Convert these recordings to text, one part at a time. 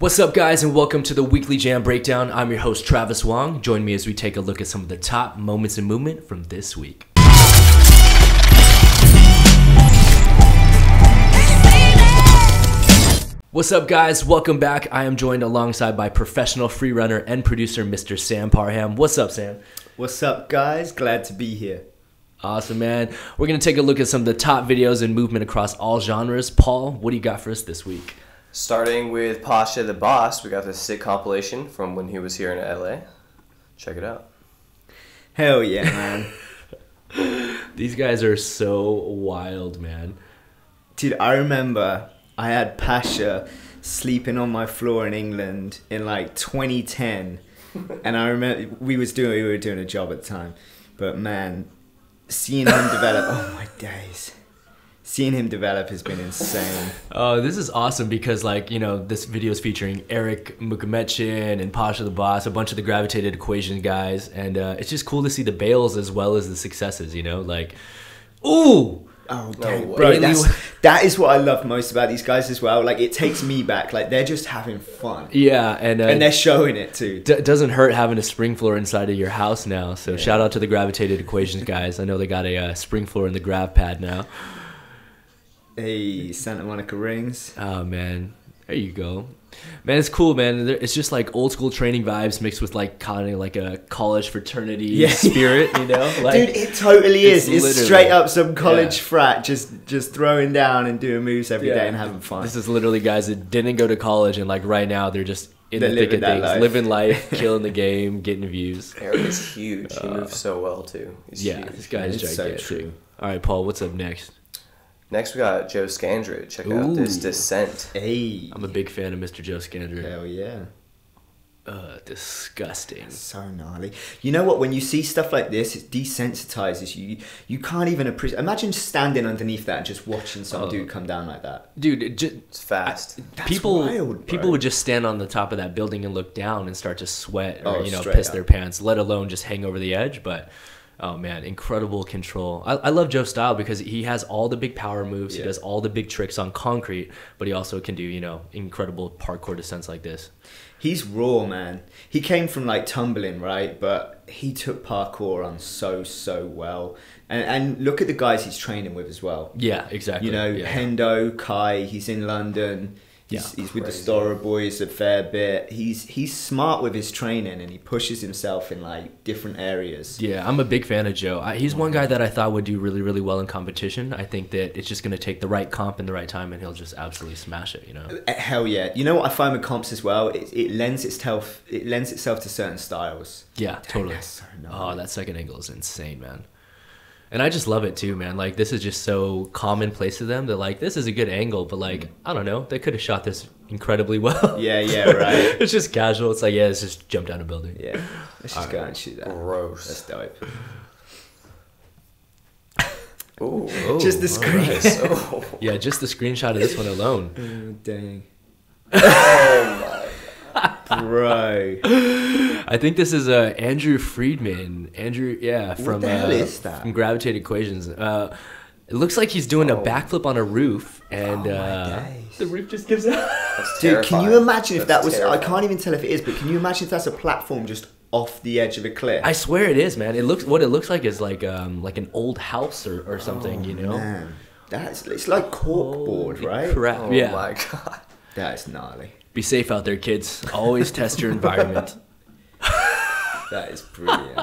What's up, guys, and welcome to the Weekly Jam Breakdown. I'm your host, Travis Wong. Join me as we take a look at some of the top moments in movement from this week. What's up, guys? Welcome back. I am joined alongside by professional freerunner and producer, Mr. Sam Parham. What's up, Sam? What's up, guys? Glad to be here. Awesome, man. We're going to take a look at some of the top videos in movement across all genres. Paul, what do you got for us this week? Starting with Pasha the Boss, we got this sick compilation from when he was here in LA. Check it out. Hell yeah, man. These guys are so wild, man. Dude, I remember I had Pasha sleeping on my floor in England in like 2010. And I remember we were doing a job at the time. But man, seeing him develop, oh my days. Seeing him develop has been insane. Oh, this is awesome because, like, you know, this video is featuring Eric Mukhamedyan and Pasha the Boss, a bunch of the Gravitated Equations guys, and it's just cool to see the bails as well as the successes, you know? Like, ooh! Oh, dang, bro, that is what I love most about these guys as well. Like, it takes me back. Like, they're just having fun. Yeah, and they're showing it, too. Doesn't hurt having a spring floor inside of your house now, so yeah. Shout out to the Gravitated Equations guys. I know they got a spring floor in the grav pad now. Hey, Santa Monica rings. Oh, man. There you go. Man, it's cool, man. It's just like old school training vibes mixed with like kind of like a college fraternity spirit, you know? Like, dude, it totally is. It's straight up some college frat just throwing down and doing moves every day and having fun. This is literally guys that didn't go to college and like right now they're just in the thick of things, living life, killing the game, getting views. Eric is huge. He moves so well too. He's huge. This guy is gigantic. So true. All right, Paul, what's up next? Next, we got Joe Scandrett. Check out this Descent. Hey. I'm a big fan of Mr. Joe Scandrett. Hell yeah. Disgusting. So gnarly. You know what? When you see stuff like this, it desensitizes you. You can't even appreciate. Imagine standing underneath that and just watching some dude come down like that. Dude, it's fast. People would just stand on the top of that building and look down and start to sweat or piss their pants, let alone just hang over the edge. But oh man, incredible control. I love Joe's style because he has all the big power moves. He does all the big tricks on concrete, but he also can do, you know, incredible parkour descents like this. He's raw, man. He came from like tumbling, right? But he took parkour on so well. And look at the guys he's training with as well. Yeah, exactly. You know, Hendo, Kai, he's in London. He's with the Storer boys a fair bit. He's smart with his training and he pushes himself in like different areas. Yeah, I'm a big fan of Joe. He's one guy that I thought would do really well in competition. I think that it's just going to take the right comp in the right time and he'll just absolutely smash it, you know? Hell yeah. You know what I find with comps as well? It lends itself to certain styles. Yeah, totally. So oh, that second angle is insane, man. And I just love it too, man. Like, this is just so commonplace to them. They're like, this is a good angle, but like, I don't know. They could have shot this incredibly well. Yeah, right. It's just casual. It's like, let's just jump down a building. Yeah, let's just go and shoot that. Gross. That's dope. Ooh, just the screen. Nice. Yeah, just the screenshot of this one alone. Oh, dang. Oh my. Bro, I think this is Andrew Friedman. From what the hell is that? From Gravitated Equations. It looks like he's doing a backflip on a roof, and the roof just gives out. Dude, can you imagine if that was? Terrifying. I can't even tell if it is, but can you imagine if that's a platform just off the edge of a cliff? I swear it is, man. It looks like is like an old house or something, you know. Man. It's like corkboard, right? Crap. Oh yeah. my god. That is gnarly. Be safe out there, kids. Always test your environment. That is brilliant.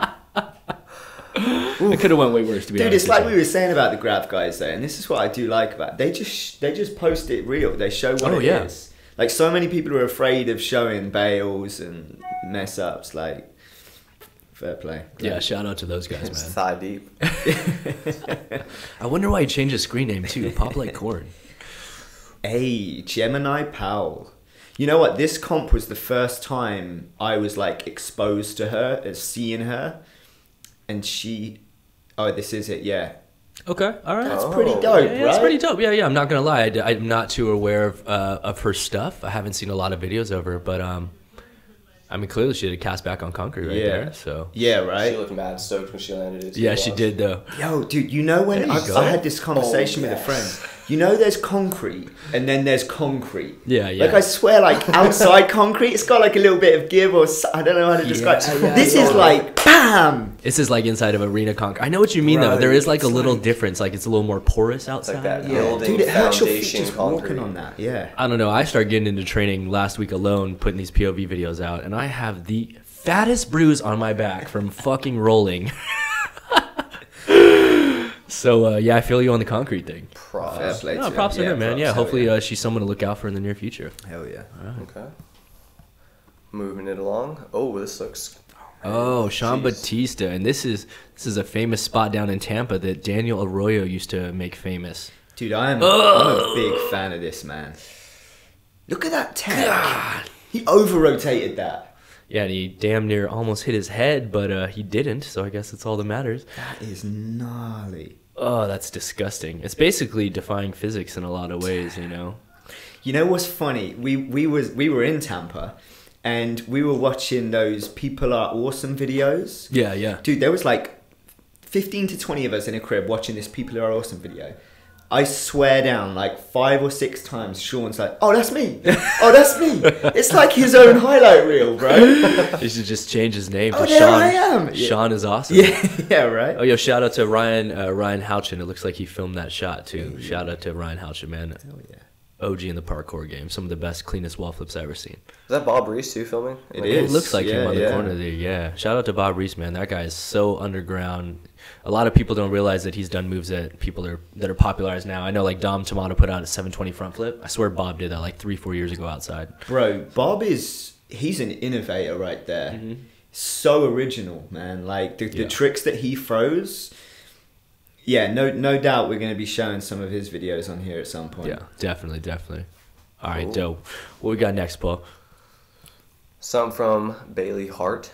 It could have went way worse, to be honest. Dude, it's like we were saying about the Grav guys there, and this is what I do like about it. They just post it real. They show what it is. Like, so many people are afraid of showing bails and mess ups. Like, fair play. Yeah, shout out to those guys, man. Thigh deep. I wonder why he changed his screen name too. Pop like corn. Hey, Gemini Powell. You know what? This comp was the first time I was like exposed to her, as seeing her, and she. Oh, this is it. Yeah. Okay. All right. That's pretty dope, right? That's pretty dope. Yeah. I'm not gonna lie. I'm not too aware of her stuff. I haven't seen a lot of videos of her, but I mean, clearly she did a cast back on concrete right there. So yeah, right. She looked mad stoked when she landed it. Yeah, she did though. Yo, dude, you know when I had this conversation with a friend. you know, there's concrete and then there's concrete. Yeah, yeah. Like, I swear, like, outside concrete, it's got like a little bit of give, or I don't know how to describe. This is like, bam. This is like inside of arena concrete. I know what you mean, though. There is like a little difference. Like, it's a little more porous outside. Like that building Dude, it hurts your feet foundation just concrete. walking on that. Yeah. I don't know. I started getting into training last week alone, putting these POV videos out, and I have the fattest bruise on my back from fucking rolling. So, yeah, I feel you on the concrete thing. Props. No, props to her, man. Yeah, hopefully she's someone to look out for in the near future. Hell yeah. Okay. Moving it along. Oh, this looks... Oh, Sean Batista. And this is a famous spot down in Tampa that Daniel Arroyo used to make famous. Dude, I'm a big fan of this, man. Look at that tech. God. He over-rotated that. Yeah, and he damn near almost hit his head, but he didn't, so I guess that's all that matters. That is gnarly. Oh, that's disgusting. It's basically defying physics in a lot of ways, you know? You know what's funny? We were in Tampa, and we were watching those People Are Awesome videos. Yeah, yeah. Dude, there was like 15 to 20 of us in a crib watching this People Are Awesome video. I swear down, like 5 or 6 times, Sean's like, "Oh, that's me. Oh, that's me." It's like his own highlight reel, bro. He should just change his name to Oh, there Sean. I am. Sean is awesome. Yeah, right. Oh, yo, shout out to Ryan Houchin. It looks like he filmed that shot, too. Yeah. Shout out to Ryan Houchin, man. Hell yeah. OG in the parkour game. Some of the best, cleanest wall flips I've ever seen. Is that Bob Reese, too, filming? It is. It looks like him on the corner there, yeah. Shout out to Bob Reese, man. That guy is so underground. A lot of people don't realize that he's done moves that that are popularized now. I know, like, Dom Tomato put out a 720 front flip. I swear Bob did that like 3-4 years ago outside. Bro, Bob he's an innovator right there. Mm-hmm. So original, man. Like, the tricks that he throws... Yeah, no doubt we're going to be showing some of his videos on here at some point. Yeah, definitely. All right, dope. What we got next, Paul? Something from Bailey Hart.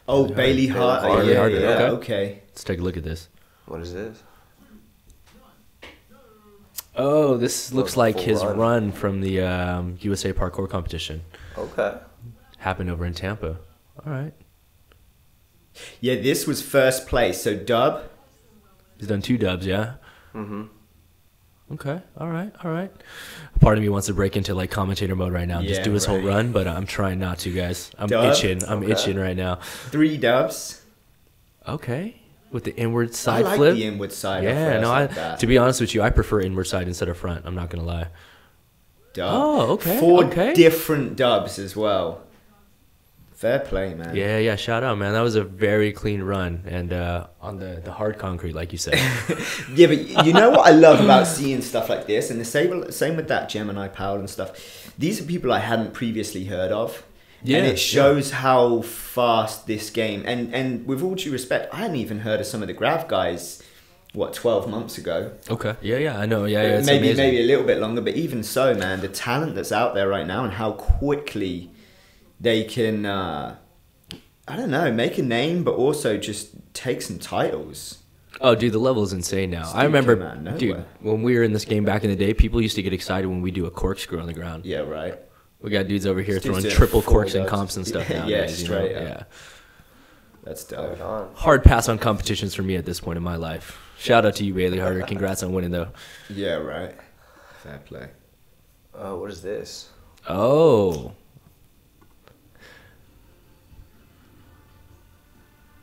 Oh, Bailey Hart. Yeah, okay. Let's take a look at this. What is this? Oh, this looks like his run from the USA Parkour competition. Okay. Happened over in Tampa. All right. Yeah, this was first place, so dub. He's done 2 dubs, yeah? Mm-hmm. Okay, all right. Part of me wants to break into like commentator mode right now and just do his whole run, but I'm trying not to, guys. I'm itching right now. 3 dubs. Okay, with the inward side flip. I like the inward side. Yeah, no, to be honest with you, I prefer inward side instead of front. I'm not gonna lie. Dub. Oh, okay. 4 different dubs as well. Fair play, man. Yeah, shout out, man. That was a very clean run, and on the hard concrete, like you said. Yeah, but you know what I love about seeing stuff like this, and the same with that Gemini Powell and stuff. These are people I hadn't previously heard of. Yeah, and it shows how fast this game, and with all due respect, I hadn't even heard of some of the Grav guys, 12 months ago. Okay. Yeah, I know. Yeah, it's maybe amazing. Maybe a little bit longer, but even so, man, the talent that's out there right now and how quickly they can, I don't know, make a name, but also just take some titles. Oh, dude, the level is insane now. I remember, dude, when we were in this game back in the day, people used to get excited when we do a corkscrew on the ground. Yeah, right. We got dudes over here throwing triple corks and comps and stuff nowadays. Straight up. Yeah. That's dope. Hard pass on competitions for me at this point in my life. Shout out to you, Bailey Harder. Congrats on winning, though. Yeah, right. Fair play. What is this? Oh.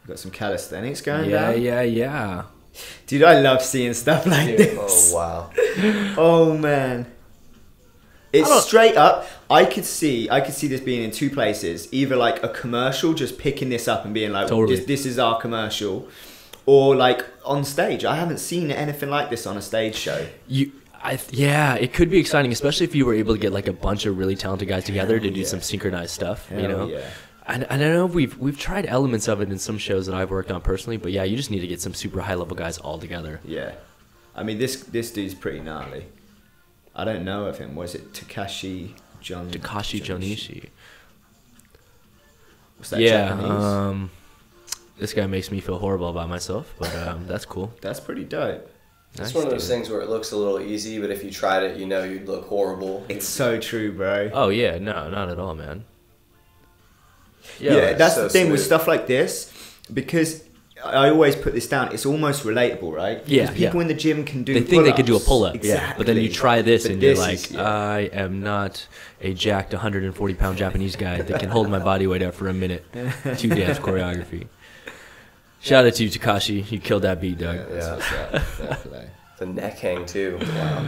Got some calisthenics going down. Yeah. Dude, I love seeing stuff like this. Oh, wow. Oh, man. It's straight up. I could see this being in 2 places. Either like a commercial, just picking this up and being like, this is our commercial. Or like on stage. I haven't seen anything like this on a stage show. It could be exciting, especially if you were able to get like a bunch of really talented guys together to do some synchronized stuff. Hell, you know? Yeah. And I know we've tried elements of it in some shows that I've worked on personally, but yeah, you just need to get some super high level guys all together. Yeah, I mean this dude's pretty gnarly. I don't know of him. Was it Takashi Jonishi? What's that? Japanese? This guy makes me feel horrible about myself, but that's cool. That's pretty dope. It's one of those things where it looks a little easy, but if you tried it, you'd look horrible. It's so true, bro. Oh yeah, no, not at all, man. Yeah, that's the thing with stuff like this, because I always put this down. It's almost relatable, right? Because people in the gym can do. They think they could do a pull-up, exactly. But then you try this, and this you're like, I am not a jacked 140-pound Japanese guy that can hold my body weight up for a minute to dance choreography. Shout out to you, Takashi. You killed that beat, Doug. The neck hang too. Wow.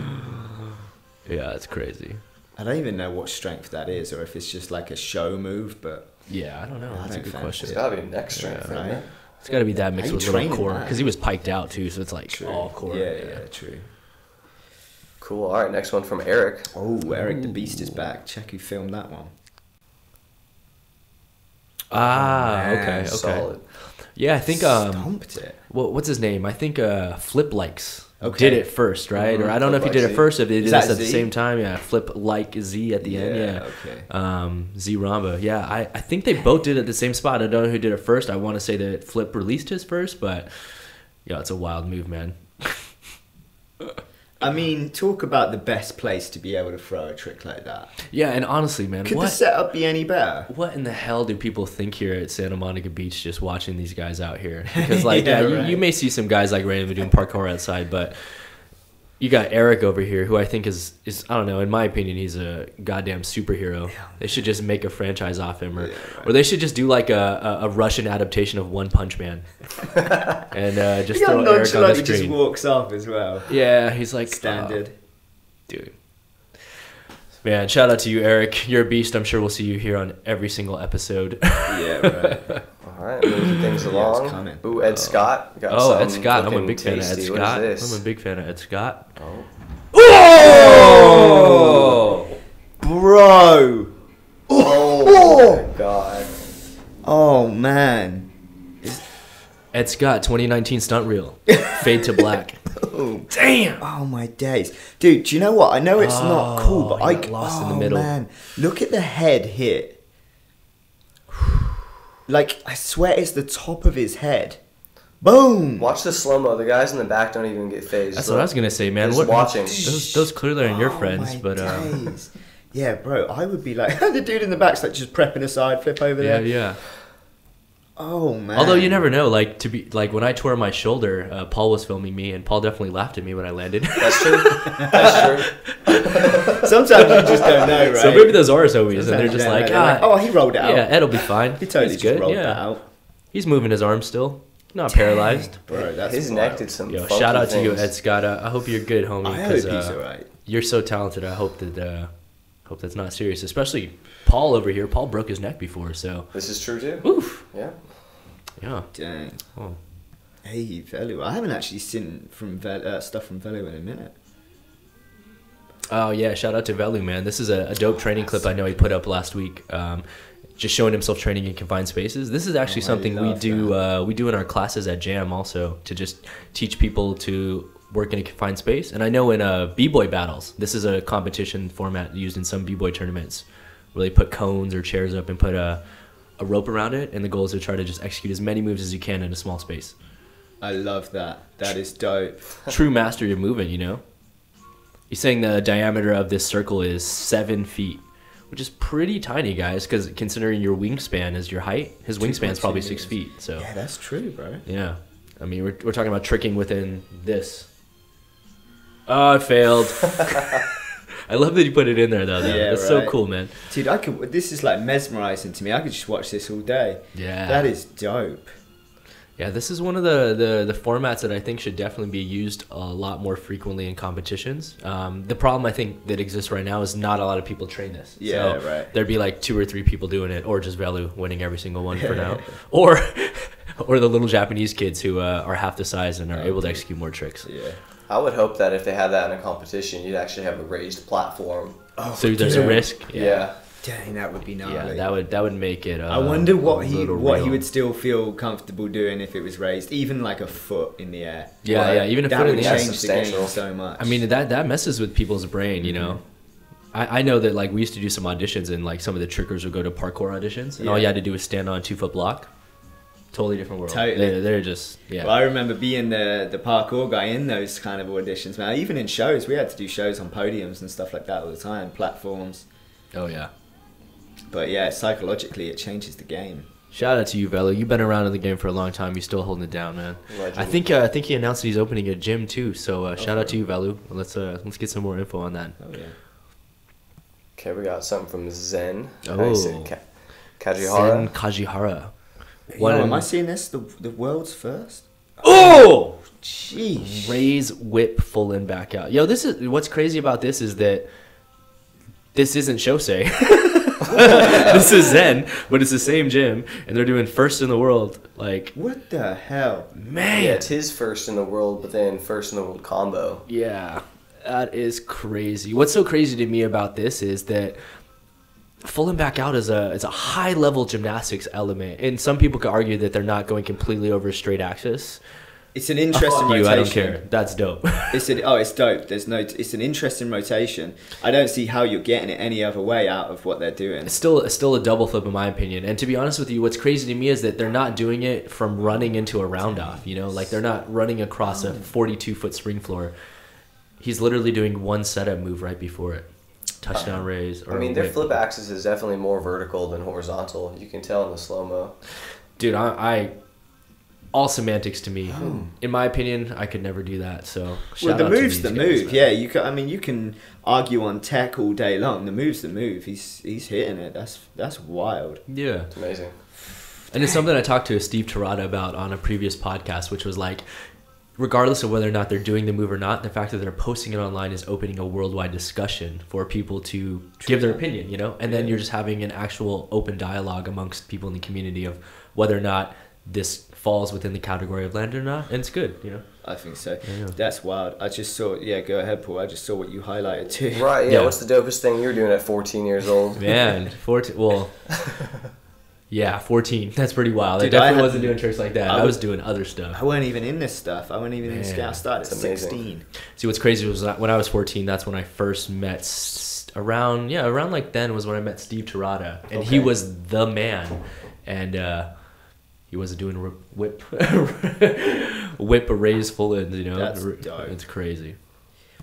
Yeah, it's crazy. I don't even know what strength that is, or if it's just like a show move, but yeah, I don't know. That's a good question. It's gotta be neck strength, right? It's got to be that mixed with a little core, because he was piked out too, so it's like all core. Yeah, true. Cool. All right, next one from Eric. Oh, Eric the Beast is back. Check who filmed that one. Okay. Solid. Yeah, I think stomped it. What's his name? I think Flip Likes did it first, right? Or I don't know if he did it first, if they did this at the same time. Yeah, Flip Like Z at the end. Yeah. Okay. Z Ramba. Yeah, I think they both did it at the same spot. I don't know who did it first. I want to say that Flip released his first, but yeah, it's a wild move, man. I mean, talk about the best place to be able to throw a trick like that. Yeah, and honestly, man, could the setup be any better? What in the hell do people think here at Santa Monica Beach just watching these guys out here? Because, like, you may see some guys like randomly doing parkour outside, but you got Eric over here, who I think is I don't know, in my opinion, he's a goddamn superhero. Yeah. They should just make a franchise off him, or they should just do like a Russian adaptation of One Punch Man, and just throw Eric on the screen. Just walks off as well. Yeah, he's like standard, dude. Man, shout out to you, Eric. You're a beast. I'm sure we'll see you here on every single episode. Yeah, right. All right, moving things along. It's coming. Ooh, Ed Scott. Ed Scott. I'm a big fan of Ed Scott. I'm a big fan of Ed Scott. Oh, bro! Oh my god! Oh man! Ed Scott, 2019 stunt reel, Fade to Black. Oh, damn! Oh my days, dude! Do you know what? I know it's not cool, but I got lost in the middle. Man, look at the head hit. Like, I swear it's the top of his head. Boom! Watch the slow-mo. The guys in the back don't even get phased. That's what I was going to say, man. Just watching. Those clearly aren't your friends, but... yeah, bro, I would be like... the dude in the back's like just prepping a side flip over there. Yeah. Oh, man. Although you never know, like when I tore my shoulder, Paul was filming me, and Paul definitely laughed at me when I landed. That's true. That's true. Sometimes you just don't know, right? So maybe those are homies, and they're just like, oh, he rolled it out. Yeah, Ed'll be fine. He totally just rolled that out. He's moving his arm still. Not paralyzed. Bro, that's his neck did some funky shout out things. to you, Ed Scott. I hope you're good, homie. I hope he's alright. You're so talented. I hope that's not serious. Especially Paul over here. Paul broke his neck before, so... This is true, too? Oof. Yeah. Yeah. Dang. Oh. Hey, Velu. I haven't actually seen stuff from Velu in a minute. Oh, yeah. Shout out to Velu, man. This is a dope training clip I know he put up last week. Just showing himself training in confined spaces. This is actually something we do in our classes at Jam also, to just teach people to work in a confined space. And I know in b-boy battles, this is a competition format used in some b-boy tournaments, where they put cones or chairs up and put a rope around it, and the goal is to try to just execute as many moves as you can in a small space. I love that. That is dope. True mastery of movement, you know? He's saying the diameter of this circle is 7 feet, which is pretty tiny, guys, because considering your wingspan is your height, his wingspan is probably 6 feet. So yeah, that's true, bro. Yeah. I mean, we're talking about tricking within this. Oh, I failed. I love that you put it in there, though. Yeah, that's so cool, man. Dude, this is like mesmerizing to me. I could just watch this all day. Yeah. That is dope. Yeah, this is one of the formats that I think should definitely be used a lot more frequently in competitions. The problem I think that exists right now is not a lot of people train this. Yeah, so right. There'd be like 2 or 3 people doing it, or just Velu winning every single one for now. Or the little Japanese kids who are half the size and are able to execute more tricks. Yeah. I would hope that if they had that in a competition, you'd actually have a raised platform. Oh, so there's a risk. Yeah. Dang, that would be gnarly. Yeah, that would make it. I wonder what he would still feel comfortable doing if it was raised, even like a foot in the air. Yeah, even a foot in the air. That would change the game so much. I mean, that messes with people's brain, you know. I know that like we used to do some auditions, and like some of the trickers would go to parkour auditions, and all you had to do was stand on a 2-foot block. Totally different world. Totally. They're just, yeah. Well, I remember being the parkour guy in those kind of auditions, man. Even in shows, we had to do shows on podiums and stuff like that all the time, platforms. Oh, yeah. But yeah, psychologically, it changes the game. Shout out to you, Velo. You've been around in the game for a long time. You're still holding it down, man. Legend. I think he announced that he's opening a gym too. So shout out to you, Velu. Let's get some more info on that. Oh yeah. Okay, we got something from Zen. Oh. Kajihara. Zen Kajihara. Am I seeing this? The world's first? Oh! Jeez. Raise, whip, full in, back out. Yo, this is what's crazy about this is that this isn't Shosei. This is Zen, but it's the same gym, and they're doing first in the world. Like, what the hell, man? Yeah, it's his first in the world, but then first in the world combo. Yeah, that is crazy. What's so crazy to me about this is that full and back out is a high level gymnastics element, and some people could argue that they're not going completely over a straight axis. It's an interesting rotation. I don't care. That's dope. It's dope. It's an interesting rotation. I don't see how you're getting it any other way out of what they're doing. It's still a double flip in my opinion. And to be honest with you, what's crazy to me is that they're not doing it from running into a round off. You know, like they're not running across a 42-foot spring floor. He's literally doing one setup move right before it. Touchdown raise. Or their flip axis is definitely more vertical than horizontal. You can tell in the slow-mo. Dude, I all semantics to me. In my opinion, I could never do that. So shout the out to move's these the guys, move. man. Yeah, you can argue on tech all day long. The move's the move. He's hitting it. That's wild. Yeah. It's amazing. And it's something I talked to Steve Terada about on a previous podcast, which was like, regardless of whether or not they're doing the move or not, the fact that they're posting it online is opening a worldwide discussion for people to give their opinion, you know? And then you're just having an actual open dialogue amongst people in the community of whether or not this falls within the category of land or not. And it's good, you know? I think so. Yeah. That's wild. I just saw, go ahead, Paul. I just saw what you highlighted too. Right, yeah. What's the dopest thing you're doing at 14 years old? Man, 14, well... Yeah, 14. That's pretty wild. Dude, I definitely wasn't doing tricks like that. I was doing other stuff. I wasn't even in this stuff. I wasn't even in Scout. I started at 16. See, what's crazy was when I was 14, that's when I first met around like then was when I met Steve Terada. And he was the man. And he wasn't doing whip a raise full ends, you know? That's dope. It's crazy.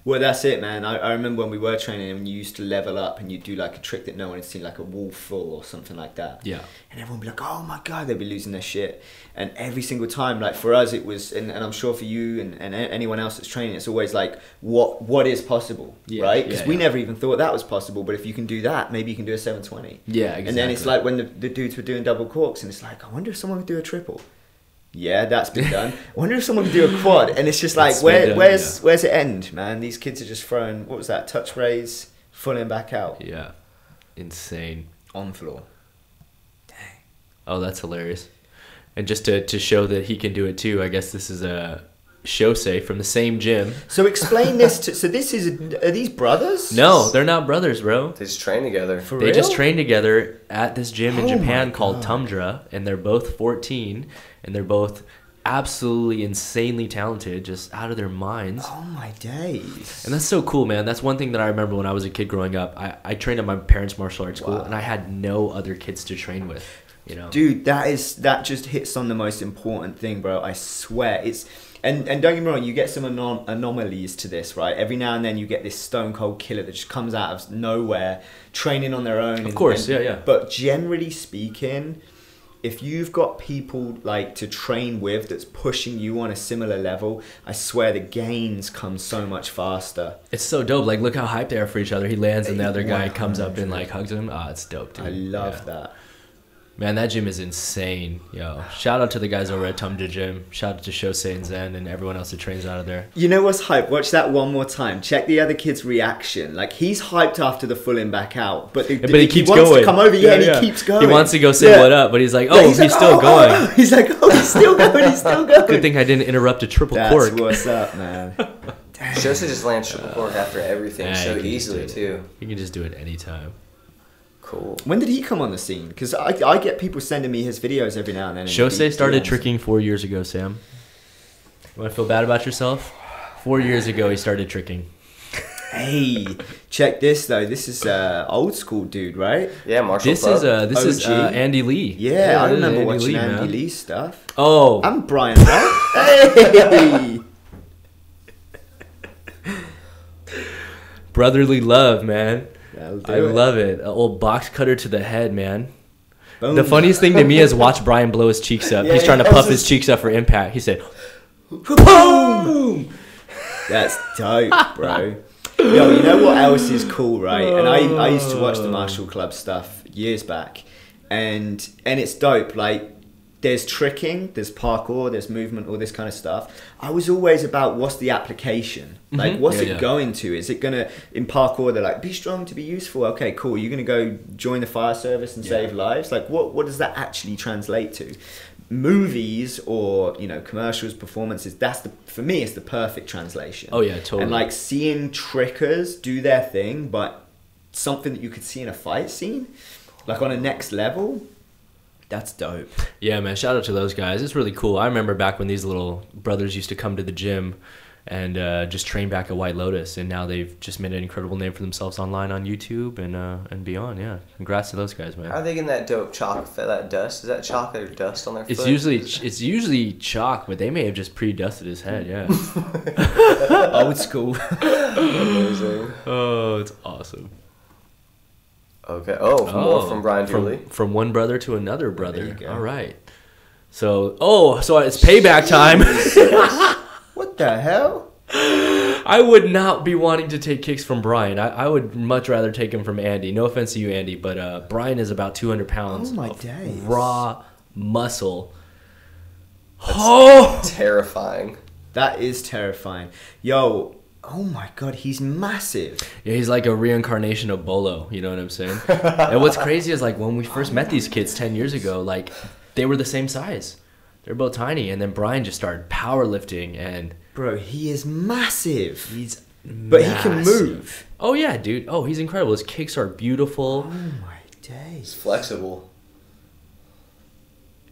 Well, that's it, man. I remember when we were training and you used to level up and you'd do like a trick that no one had seen, like a wall full or something like that. Yeah. And everyone would be like, oh my God, they'd be losing their shit. And every single time, like for us, it was, and I'm sure for you and anyone else that's training, it's always like, what is possible, right? Because we never even thought that was possible. But if you can do that, maybe you can do a 720. Yeah, exactly. And then it's like when the dudes were doing double corks and it's like, I wonder if someone could do a triple. Yeah, that's been done. I wonder if someone could do a quad. And it's just like, where's it end, man? These kids are just throwing, what was that, touch raise, full and back out. Yeah. Insane. On floor. Dang. Oh, that's hilarious. And just to show that he can do it too, I guess this is a Shosei from the same gym. So explain this so this is, are these brothers? No, they're not brothers, bro. They just train together. For They real? just train together at this gym in Oh Japan my called God. Tundra, and they're both 14, and they're both absolutely insanely talented, just out of their minds. Oh my days. And that's so cool, man. That's one thing that I remember when I was a kid growing up. I trained at my parents' martial arts school, and I had no other kids to train with, you know? Dude, that just hits on the most important thing, bro. I swear. It's and don't get me wrong, you get some anomalies to this, right? Every now and then you get this stone cold killer that just comes out of nowhere, training on their own. Of course, yeah. But generally speaking, if you've got people like to train with that's pushing you on a similar level, I swear the gains come so much faster. It's so dope. Like, look how hyped they are for each other. He lands, and the other guy comes up and like hugs him. Ah, it's dope, dude. I love that. Man, that gym is insane, yo. Shout out to the guys over at Tundra Gym. Shout out to Shosei and Zen and everyone else that trains out of there. You know what's hype? Watch that one more time. Check the other kid's reaction. Like, he's hyped after the full in back out, but he keeps wants going. to come over, and he keeps going. He wants to go say what up, but he's like, he's like, still going. Oh. He's like, he's still going. He's still going. Good thing I didn't interrupt a triple That's cork. what's up, man. Shosei just lands triple cork after everything so you can easily just do it. too. You can just do it anytime. Cool. When did he come on the scene? Because I get people sending me his videos every now and then. Shosei started tricking 4 years ago, Sam. You want to feel bad about yourself? 4 years ago, he started tricking. Hey, check this though. This is old school dude, right? Yeah, martial This club. is Andy Lee. Yeah, I this is remember Andy watching Lee, Andy man. Lee stuff. Oh, I'm Brian, right? Hey. brotherly love, man. That'll do I it. love it. An old box cutter to the head, man. Boom. The funniest thing to me is watch Brian blow his cheeks up. He's trying to puff his cheeks up for impact. He said, boom! That's dope, bro. Yo, you know what else is cool, right? And I used to watch the martial club stuff years back, and it's dope. Like, there's tricking, there's parkour, there's movement, all this kind of stuff. I was always about what's the application? Like, what's it going to? Is it gonna, in parkour, they're like, be strong to be useful. Okay, cool. You're gonna go join the fire service and save lives. Like, what does that actually translate to? Movies or, you know, commercials, performances, for me, it's the perfect translation. Oh yeah, totally. And like seeing trickers do their thing, but something that you could see in a fight scene, like on a next level, that's dope. Yeah, man, shout out to those guys. It's really cool. I remember back when these little brothers used to come to the gym and just train back at White Lotus, and now they've just made an incredible name for themselves online on YouTube and beyond. Yeah, congrats to those guys, man. How are they getting that dope chalk, that dust? Is that chalk or dust on their foot? It's usually chalk, but they may have just pre-dusted his head. Yeah. Old school. Amazing. Oh, it's awesome. Okay. Oh, more from Brian Dooley. From one brother to another brother. There you go. All right. So it's payback time. What the hell? I would not be wanting to take kicks from Brian. I would much rather take him from Andy. No offense to you, Andy, but Brian is about 200 pounds. Oh my of days. raw muscle. That's terrifying. That is terrifying. Yo, oh my god, he's massive. Yeah, he's like a reincarnation of Bolo. You know what I'm saying? And what's crazy is, like, when we first met these kids 10 years ago, like, they were the same size. They're both tiny, and then Brian just started powerlifting, and bro, he is massive. But he can move. Oh yeah, dude. Oh, he's incredible. His kicks are beautiful. Oh my It's days. flexible.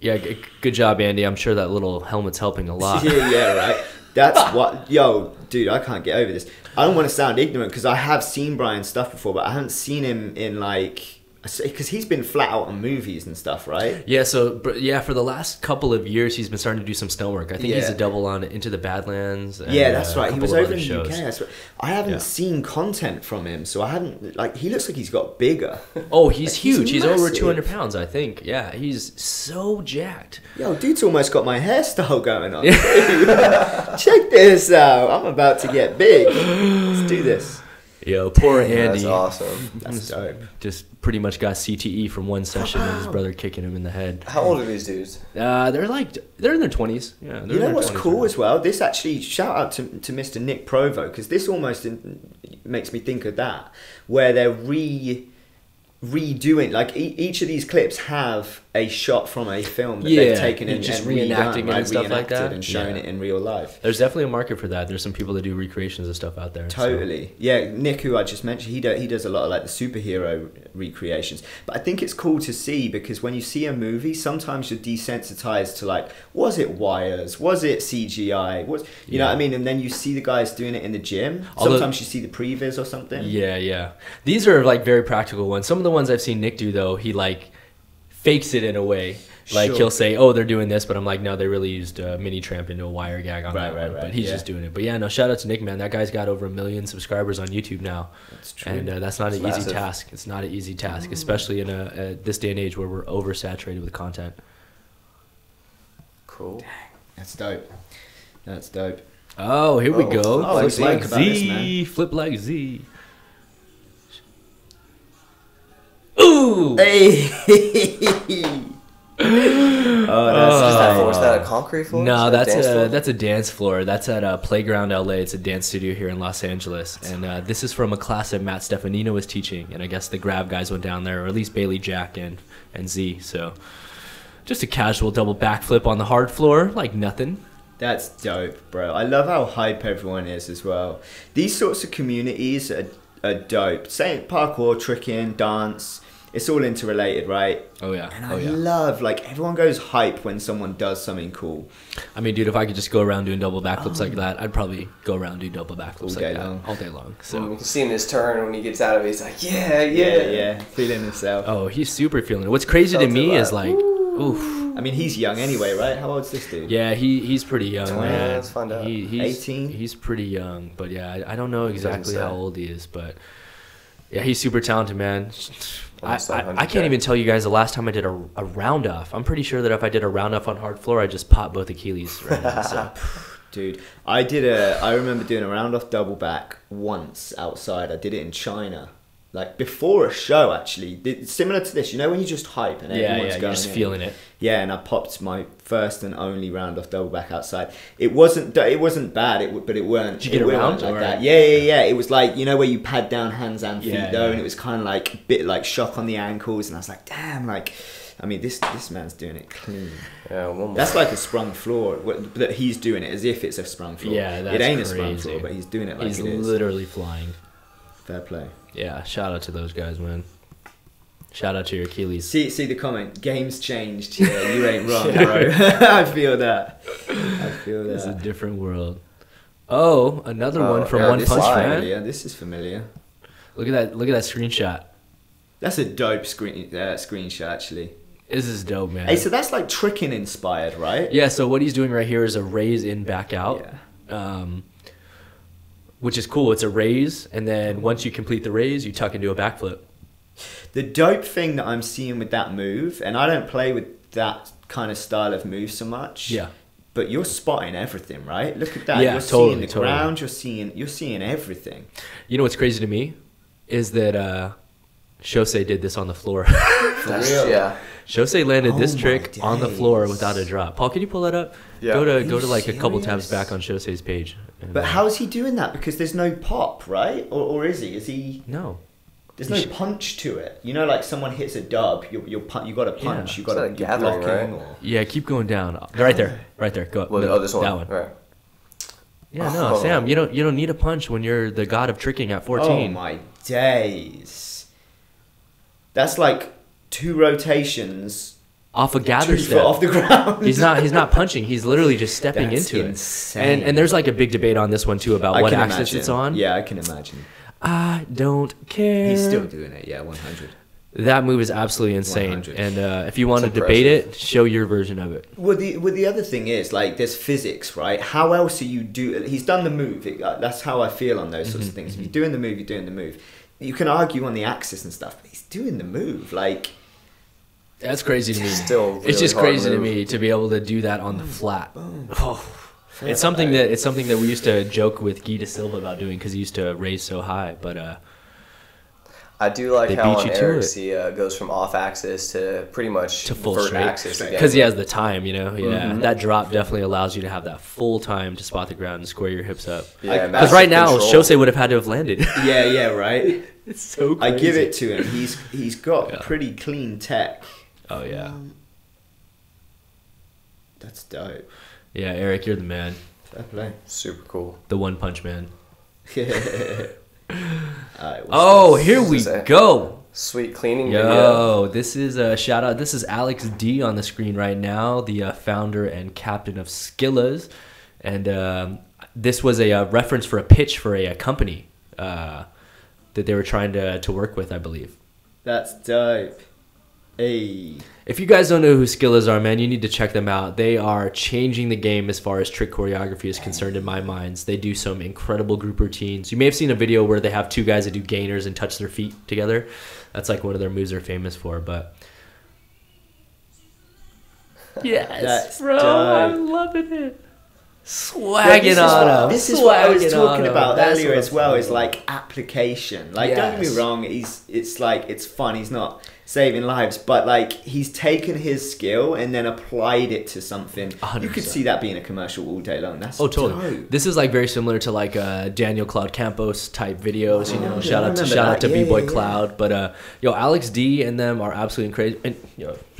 Yeah, good job, Andy. I'm sure that little helmet's helping a lot. Yeah, right. That's what, yo, dude, I can't get over this. I don't want to sound ignorant because I have seen Brian's stuff before, but I haven't seen him in, like, because he's been flat out on movies and stuff, right? Yeah, for the last couple of years, he's been starting to do some stunt work. I think he's a double on Into the Badlands. And, yeah, that's right. He was over in the shows. UK. That's right. I haven't seen content from him, so I haven't, like, he looks like he's got bigger. Oh, he's like, huge. He's over massive. 200 pounds, I think. Yeah, he's so jacked. Yo, dude's almost got my hairstyle going on. Check this out. I'm about to get big. Let's do this. Yo, poor Andy. That's awesome. That's dope. Just pretty much got CTE from one session and his brother kicking him in the head. How old are these dudes? They're in their 20s. Yeah, You know what's cool as well? This actually, shout out to Mr. Nick Provo, because this almost makes me think of that, where they're redoing, like, each of these clips have a shot from a film that they've taken and just and reenacting redone, it and stuff like that, and showing it in real life. There's definitely a market for that. There's some people that do recreations of stuff out there. Totally. So. Yeah, Nick, who I just mentioned, he does a lot of, like, the superhero recreations. But I think it's cool to see, because when you see a movie, sometimes you're desensitized to, like, was it wires? Was it CGI? You know what I mean? And then you see the guys doing it in the gym. Sometimes you see the previs or something. Yeah. These are, like, very practical ones. Some of the ones I've seen Nick do, though, he, like, fakes it in a way. Like, he'll say, oh, they're doing this, but I'm like, no, they really used a mini tramp into a wire gag on that one. But he's just doing it. But yeah, no, shout out to Nick, man. That guy's got over 1 million subscribers on YouTube now. That's true. And that's not an easy task. It's not an easy task, especially in this day and age where we're oversaturated with content. Cool. Dang, that's dope. That's dope. Oh, here we go. Oh, Flip like Z. Flip like Z. Ooh! Hey! Is that a concrete floor? No, that's a dance floor. That's at Playground LA. It's a dance studio here in Los Angeles. And this is from a class that Matt Stefanino was teaching. And I guess the Grab guys went down there, or at least Bailey, Jack, and Z. So just a casual double backflip on the hard floor, like nothing. That's dope, bro. I love how hype everyone is as well. These sorts of communities are dope. Same parkour, tricking, dance. It's all interrelated, right? Oh, yeah. And I love, like, everyone goes hype when someone does something cool. I mean, dude, if I could just go around doing double backflips like that, I'd probably go around doing double backflips like that all day long. So you can see him his turn when he gets out of it. He's like, yeah. Feeling himself. Oh, he's super feeling it. What's crazy to me is, like, oof. I mean, he's young anyway, right? How old's this dude? Yeah, he's pretty young, 20, man. let's find out. He's 18? He's pretty young, but yeah, I don't know exactly how old he is, but yeah, he's super talented, man. I can't even tell you guys the last time I did a round off. I'm pretty sure that if I did a round off on hard floor, I just popped both Achilles right now. So. Dude, I remember doing a round off double back once outside. I did it in China. Like before a show, actually, similar to this. You know when you just hype and everyone's going, you're just feeling it. Yeah, and I popped my first and only round off double back outside. It wasn't bad, but it weren't. Did you get around like that? Yeah. It was like, you know, where you pad down hands and feet though, and it was kind of like a bit like shock on the ankles, and I was like, damn, like, I mean, this man's doing it clean. Yeah, that's like a sprung floor. That he's doing it as if it's a sprung floor. Yeah, that's it ain't crazy. A sprung floor, but he's doing it like he's it is. Literally flying. Fair play. Yeah, shout out to those guys, man. Shout out to your Achilles. See the comment. Game's changed. Yeah, you ain't wrong, bro. I feel that. It's a different world. Oh, another one from One Punch Man. This is familiar. Look at that screenshot. That's a dope screenshot, actually. This is dope, man. Hey, so that's like tricking inspired, right? Yeah, so what he's doing right here is a raise in, back out. Yeah. Which is cool. It's a raise, and then once you complete the raise, you tuck into a backflip. The dope thing that I'm seeing with that move, and I don't play with that kind of style of move so much. Yeah. But you're spotting everything, right? Look at that. Yeah, you're seeing the ground. You're seeing everything. You know what's crazy to me is that Shosei did this on the floor. For real? Yeah. Shosei landed this trick on the floor without a drop. Paul, can you pull that up? Yeah. Go to like a couple tabs back on Shosei's page. But how is he doing that? Because there's no pop, right? Or is he? Is he? No. There's no punch to it. You know, like someone hits a dub, you got to punch. Yeah. You got to gathering, blocking. right? Or... Yeah, keep going down. Right there. Go up. Well, this one. That one. Right. Yeah, no, Sam, you don't need a punch when you're the god of tricking at 14. Oh my days. That's like 2 rotations off a gather 2 step foot off the ground. He's not punching. He's literally just stepping That's into insane. it. And there's like a big debate on this one too about what axis it's on. Yeah, I can imagine. I don't care. He's still doing it. Yeah, 100. That move is absolutely insane. 100. And if you want to debate it, show your version of it. Well, the other thing is, like, there's physics, right? How else are you he's done the move. That's how I feel on those sorts of things. If you're doing the move, you're doing the move. You can argue on the axis and stuff, but he's doing the move. Like, that's crazy to me. Really it's just crazy to me to be able to do that on the flat. Oh. It's something that we used to joke with Guy De Silva about doing because he used to raise so high, but I do like how on Eric's he goes from off axis to pretty much to full straight axis because he has the time, you know. Yeah, that drop definitely allows you to have that full time to spot the ground and square your hips up. Yeah, because right now Shosei would have had to have landed. yeah, right. It's so crazy. I give it to him. He's got pretty clean tech. Oh yeah, that's dope. Yeah, Eric, you're the man. Fair play. Super cool. The One Punch Man. Right, here we go. Sweet cleaning video. This is a shout out. This is Alex D on the screen right now, the founder and captain of Skillas, and this was a reference for a pitch for a company that they were trying to work with, I believe. That's dope. Hey. If you guys don't know who Skillas are, man, you need to check them out. They are changing the game as far as trick choreography is concerned in my minds. They do some incredible group routines. You may have seen a video where they have 2 guys that do gainers and touch their feet together. That's like one of their moves they're famous for, but... Yes, that's bro, dope. I'm loving it. Swagging on him. This is what I was talking about earlier as well, is like application. Like, don't get me wrong, it's like, it's fun, he's not saving lives, but like, he's taken his skill and then applied it to something. 100%. You could see that being a commercial all day long. That's totally dope. This is like very similar to like Daniel Cloud Campos type videos, you know. Shout out to B-Boy Cloud. But Alex D and them are absolutely crazy. And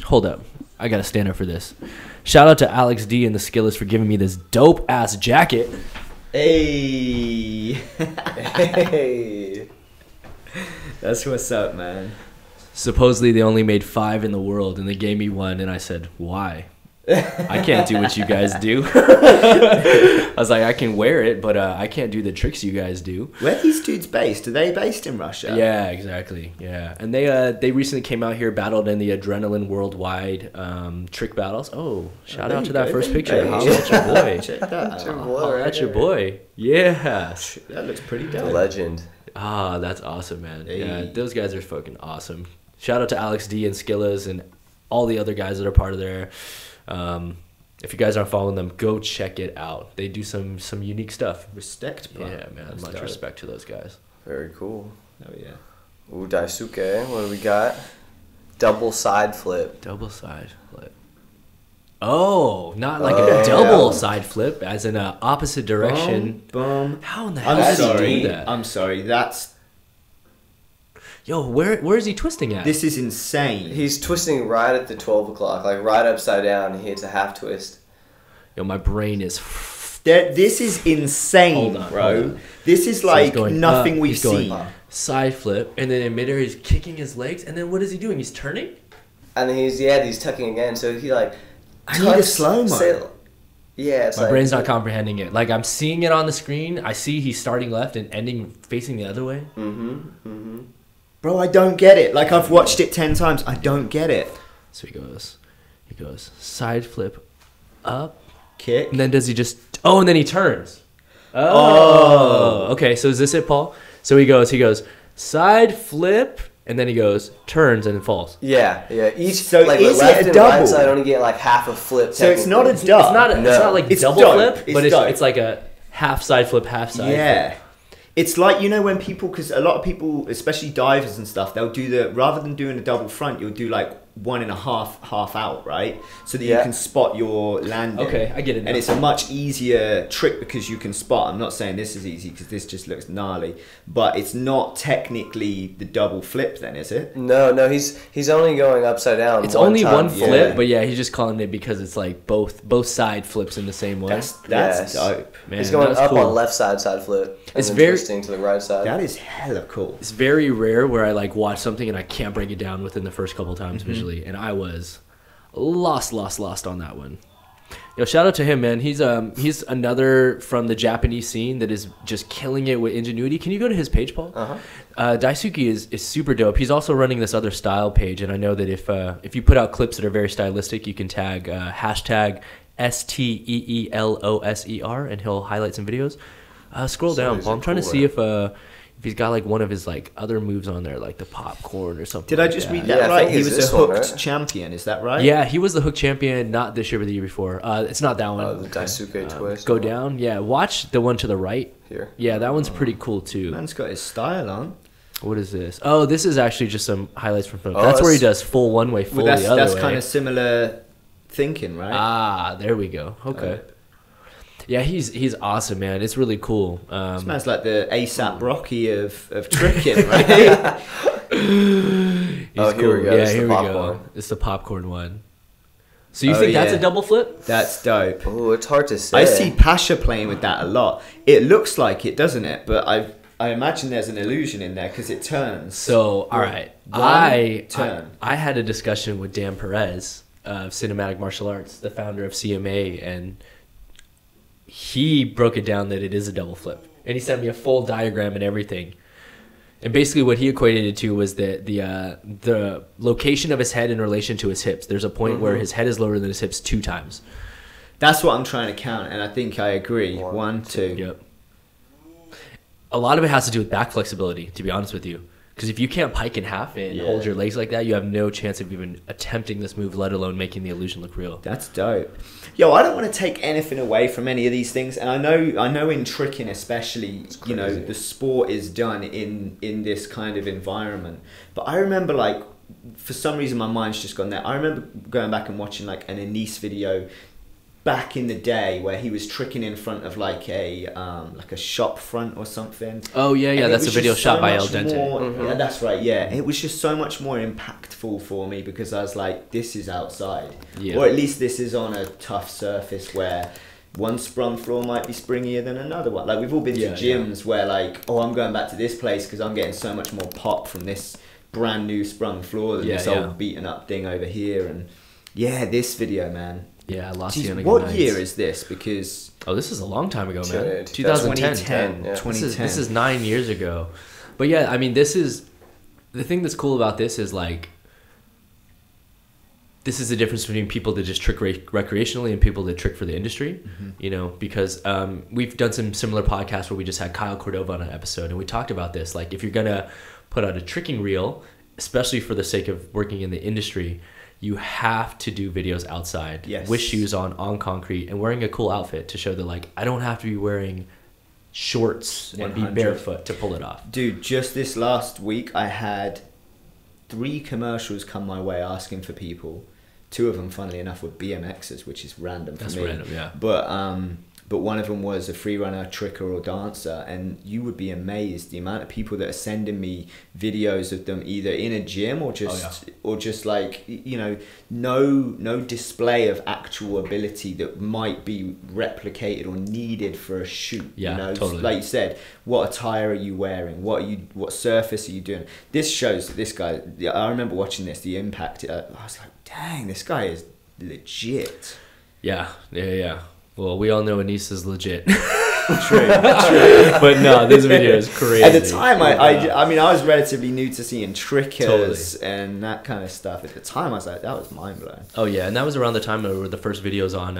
hold up, I gotta stand up for this. Shout out to Alex D and the Skillas for giving me this dope ass jacket. Hey. Hey. That's what's up, man. Supposedly they only made 5 in the world and they gave me 1, and I said, why? I can't do what you guys do. I was like, I can wear it, but I can't do the tricks you guys do. Where are these dudes based? Are they based in Russia? Yeah, exactly. Yeah, and they recently came out here, battled in the Adrenaline Worldwide trick battles. Oh, shout out to that first picture. Holla at your boy. Check that out. Holla at your boy. Yeah. That looks pretty dope. Legend. Ah, that's awesome, man. Hey. Yeah, those guys are fucking awesome. Shout out to Alex D and Skillas and all the other guys that are part of there. If you guys aren't following them, go check it out. They do some unique stuff. Respect, bro. Yeah, man. Much respect to those guys. Very cool. Oh, yeah. Ooh, Daisuke. What do we got? Double side flip. Double side flip. Oh, not like a double side flip, as in a opposite direction. Boom. How in the hell does he do that? I'm sorry. That's... Yo, where is he twisting at? This is insane. He's twisting right at the 12 o'clock, like right upside down. He hits a half twist. Yo, my brain is... This is insane, bro. This is like nothing we've seen. Side flip, and then in midair he's kicking his legs, and then what is he doing? He's turning? And then he's tucking again, so he like... I need a slow-mo. Yeah, it's my brain's not comprehending it. Like, I'm seeing it on the screen. I see he's starting left and ending facing the other way. Bro, I don't get it. Like, I've watched it 10 times. I don't get it. So he goes side flip up, kick, and then does he just... Oh, and then he turns. Oh. Okay, so is this it, Paul? So he goes side flip, and then he goes turns and then falls. Yeah. Each so like is the left it a and double? right side only get like half a flip. So it's not a dub. It's not like it's double dope. flip, but it's like a half side flip, half side. Yeah. Flip. It's like, you know, when people, because a lot of people, especially divers and stuff, they'll do rather than doing a double front, you'll do like 1.5 half out, right? So that you can spot your landing. Okay, I get it now. And it's a much easier trick because you can spot. I'm not saying this is easy because this just looks gnarly, but it's not technically the double flip then, is it? No, he's only going upside down. It's only one flip, but yeah, he's just calling it because it's like both side flips in the same way. That's dope. Man, he's going up on left side flip. It's very twisting to the right side. That is hella cool. It's very rare where I like watch something and I can't break it down within the first couple times visually, and I was lost on that one. Yo, shout out to him, man. He's another from the Japanese scene that is just killing it with ingenuity. Can you go to his page, Paul? Daisuke is super dope. He's also running this other style page, and I know that if you put out clips that are very stylistic, you can tag hashtag STEELOSER, and he'll highlight some videos. Scroll down, Paul. I'm trying to see if he's got like one of his like other moves on there, like the popcorn or something. Did I just read that right? He was a hooked champion, is that right? Yeah, he was the hook champion, not this year but the year before. It's not that one. The Daisuke twist. Go down. Yeah, watch the one to the right. Here. Yeah, that one's pretty cool too. Man's got his style on. What is this? Oh, this is actually just some highlights from film. That's where he does full one way, full the other way. That's kind of similar thinking, right? Ah, there we go. Okay. Yeah, he's awesome, man. It's really cool. This man's like the ASAP Rocky of tricking, right? He's cool. Here we go. Yeah, here we go. It's the popcorn one. So you think that's a double flip? That's dope. Oh, it's hard to say. I see Pasha playing with that a lot. It looks like it, doesn't it? But I imagine there's an illusion in there because it turns. So, all right. I had a discussion with Dan Perez of Cinematic Martial Arts, the founder of CMA, and he broke it down that it is a double flip. And he sent me a full diagram and everything. And basically what he equated it to was that the location of his head in relation to his hips. There's a point where his head is lower than his hips 2 times. That's what I'm trying to count, and I think I agree. 1, 2. Yep. A lot of it has to do with back flexibility, to be honest with you. Because if you can't pike in half and hold your legs like that, you have no chance of even attempting this move, let alone making the illusion look real. That's dope. Yo, I don't want to take anything away from any of these things, and I know in tricking especially, you know, the sport is done in this kind of environment. But I remember, like, for some reason my mind's just gone there. I remember going back and watching like an Anise video back in the day where he was tricking in front of like a shop front or something. Oh yeah, that's a video shot by El Dente. Yeah, that's right. Yeah, it was just so much more impactful for me because I was like, this is outside, or at least this is on a tough surface where one sprung floor might be springier than another one. Like we've all been to gyms where like, oh, I'm going back to this place because I'm getting so much more pop from this brand new sprung floor than this old beaten up thing over here. And this video, man. Yeah, Los Angeles. What year is this? Because this is a long time ago, man. 2010. This is 9 years ago. But yeah, I mean, this is the thing that's cool about this is like this is the difference between people that just trick recreationally and people that trick for the industry. You know, because we've done some similar podcasts where we just had Kyle Cordova on an episode and we talked about this. Like, if you're gonna put out a tricking reel especially for the sake of working in the industry, you have to do videos outside, with shoes on concrete, and wearing a cool outfit to show that, like, I don't have to be wearing shorts 100. And be barefoot to pull it off. Dude, just this last week, I had 3 commercials come my way asking for people. 2 of them, funnily enough, were BMXers, which is random for me. That's random, yeah. But one of them was a freerunner, tricker, or dancer, and you would be amazed the amount of people that are sending me videos of them either in a gym or just like, you know, no display of actual ability that might be replicated or needed for a shoot. Yeah, you know, totally. Like you said, what attire are you wearing? What surface are you doing? This shows that this guy. I remember watching this. The impact. I was like, dang, this guy is legit. Yeah. Well, we all know Anissa's legit. True. But no, this video is crazy. At the time, I mean, I was relatively new to seeing trickers and that kind of stuff. At the time, I was like, that was mind blowing. Oh yeah, and that was around the time where the first videos on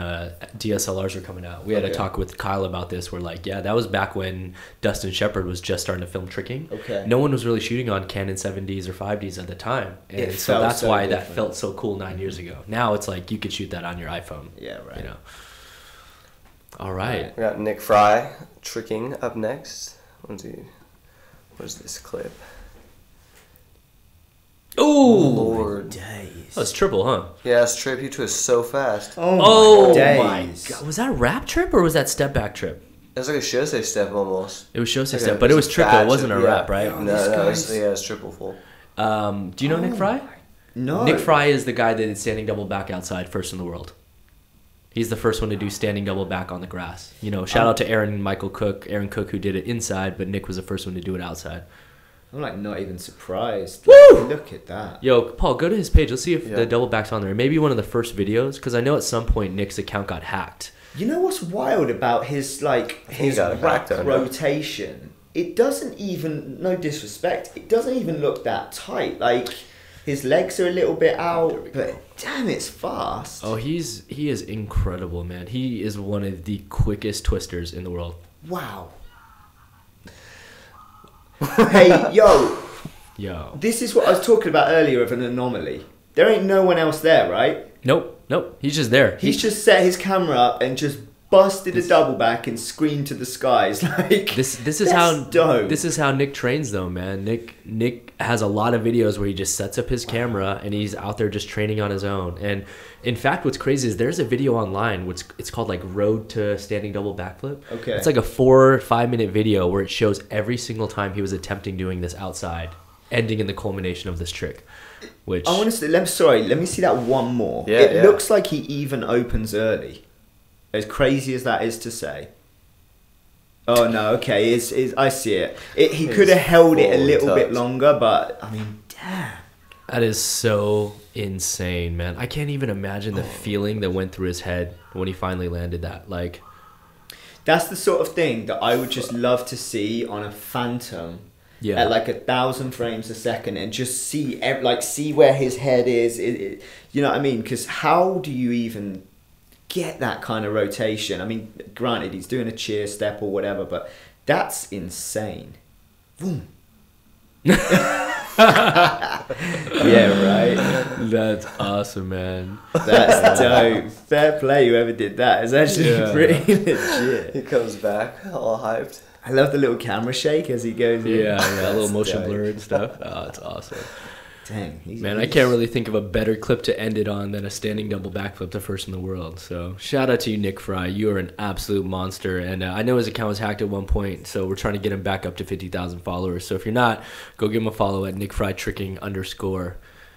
DSLRs were coming out. We had a talk with Kyle about this. Where like, yeah, that was back when Dustin Shepard was just starting to film tricking. Okay. No one was really shooting on Canon 7Ds or 5Ds at the time, and so that's why that felt so cool 9 years ago. Now it's like you could shoot that on your iPhone. Yeah, right. You know. All right. We got Nick Fry tricking up next. Where's this clip? Oh, Lord. Days. Oh, it's triple, huh? Yeah, it's trip. He twists so fast. Oh my God. Was that a rap trip or was that step back trip? It was like a Shosei step almost. It was Shosei step, but it was triple. It wasn't a rap, right? No, it's triple full. Do you know Nick Fry? No. Nick Fry is the guy that did standing double back outside first in the world. He's the first one to do standing double back on the grass. You know, shout out to Aaron Cook, who did it inside, but Nick was the first one to do it outside. I'm like not even surprised. Woo! Look at that. Yo, Paul, go to his page. Let's see if the double back's on there. Maybe one of the first videos, because I know at some point Nick's account got hacked. You know what's wild about his rack rotation? It doesn't even, no disrespect, it doesn't even look that tight. Like, his legs are a little bit out, but damn, it's fast. Oh, he is incredible, man. He is one of the quickest twisters in the world. Wow. Hey, yo. This is what I was talking about earlier of an anomaly. There ain't no one else there, right? Nope. He's just there. He's just set his camera up and just busted a double back and screamed to the skies. Like this is how dope. This is how Nick trains, though, man. Nick has a lot of videos where he just sets up his camera and he's out there just training on his own. And in fact, what's crazy is there's a video online it's called like Road to Standing Double Backflip. Okay. It's like a 4 or 5 minute video where it shows every single time he was attempting doing this outside, ending in the culmination of this trick. Which I want to say, let me see that one more. Yeah, it looks like he even opens early. As crazy as that is to say. Oh no, okay, I see it. He could have held it a little bit longer, but I mean, damn. That is so insane, man. I can't even imagine the feeling that went through his head when he finally landed that. Like, that's the sort of thing that I would just love to see on a Phantom. Yeah. At like 1,000 frames a second, and just see where his head is. You know what I mean? Because how do you even get that kind of rotation? I mean, granted, he's doing a cheer step or whatever, but that's insane. Boom. Yeah, right. That's awesome, man. That's dope. Fair play, whoever did that. It's actually pretty legit. He comes back all hyped. I love the little camera shake as he goes in. Yeah, a little motion blur and stuff. Oh, it's awesome. Dang. Man, I can't really think of a better clip to end it on than a standing double backflip, the first in the world. So shout out to you, Nick Fry. You are an absolute monster. And I know his account was hacked at one point, so we're trying to get him back up to 50,000 followers. So if you're not, go give him a follow at nickfrytricking_.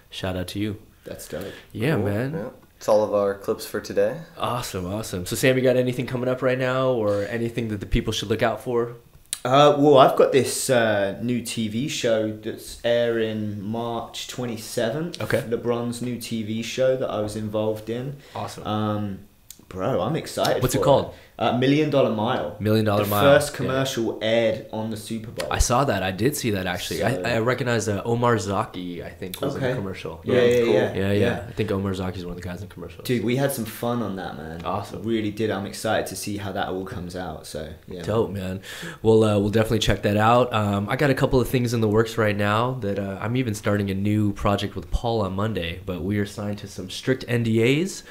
Shout out to you. That's dope. Yeah, cool, man. Yeah. It's all of our clips for today. Awesome. So Sam, you got anything coming up right now or anything that the people should look out for? Well, I've got this new TV show that's airing March 27th. Okay. LeBron's new TV show that I was involved in. Awesome. Bro, I'm excited. What's it called? $1 Million Mile. $1 Million Mile. The first commercial aired on the Super Bowl. I saw that. I did see that actually. So, I recognize Omar Zaki, I think, was in the commercial. Yeah. I think Omar Zaki is one of the guys in the commercial. Dude, we had some fun on that, man. Awesome. Really did. I'm excited to see how that all comes out. So yeah. Dope, man. We'll definitely check that out. I got a couple of things in the works right now that I'm even starting a new project with Paul on Monday, but we are signed to some strict NDAs.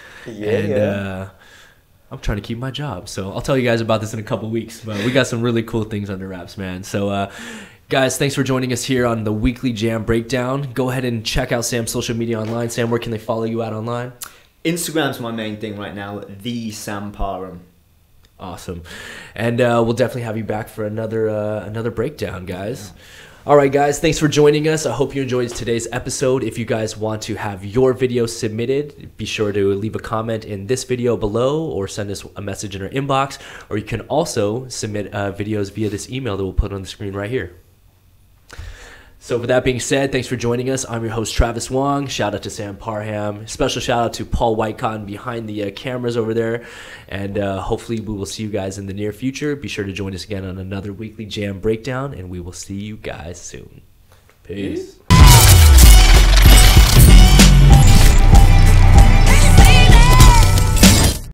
I'm trying to keep my job, so I'll tell you guys about this in a couple weeks. But we got some really cool things under wraps, man. So, guys, thanks for joining us here on the Weekly Jam Breakdown. Go ahead and check out Sam's social media online. Sam, where can they follow you out online? Instagram's my main thing right now, the Sam Parham. Awesome. And we'll definitely have you back for another breakdown, guys. Yeah. All right, guys, thanks for joining us. I hope you enjoyed today's episode. If you guys want to have your video submitted, be sure to leave a comment in this video below or send us a message in our inbox. Or you can also submit videos via this email that we'll put on the screen right here. So with that being said, thanks for joining us. I'm your host, Travis Wong. Shout out to Sam Parham. Special shout out to Paul Whitecotton behind the cameras over there. And hopefully we will see you guys in the near future. Be sure to join us again on another Weekly Jam Breakdown, and we will see you guys soon. Peace.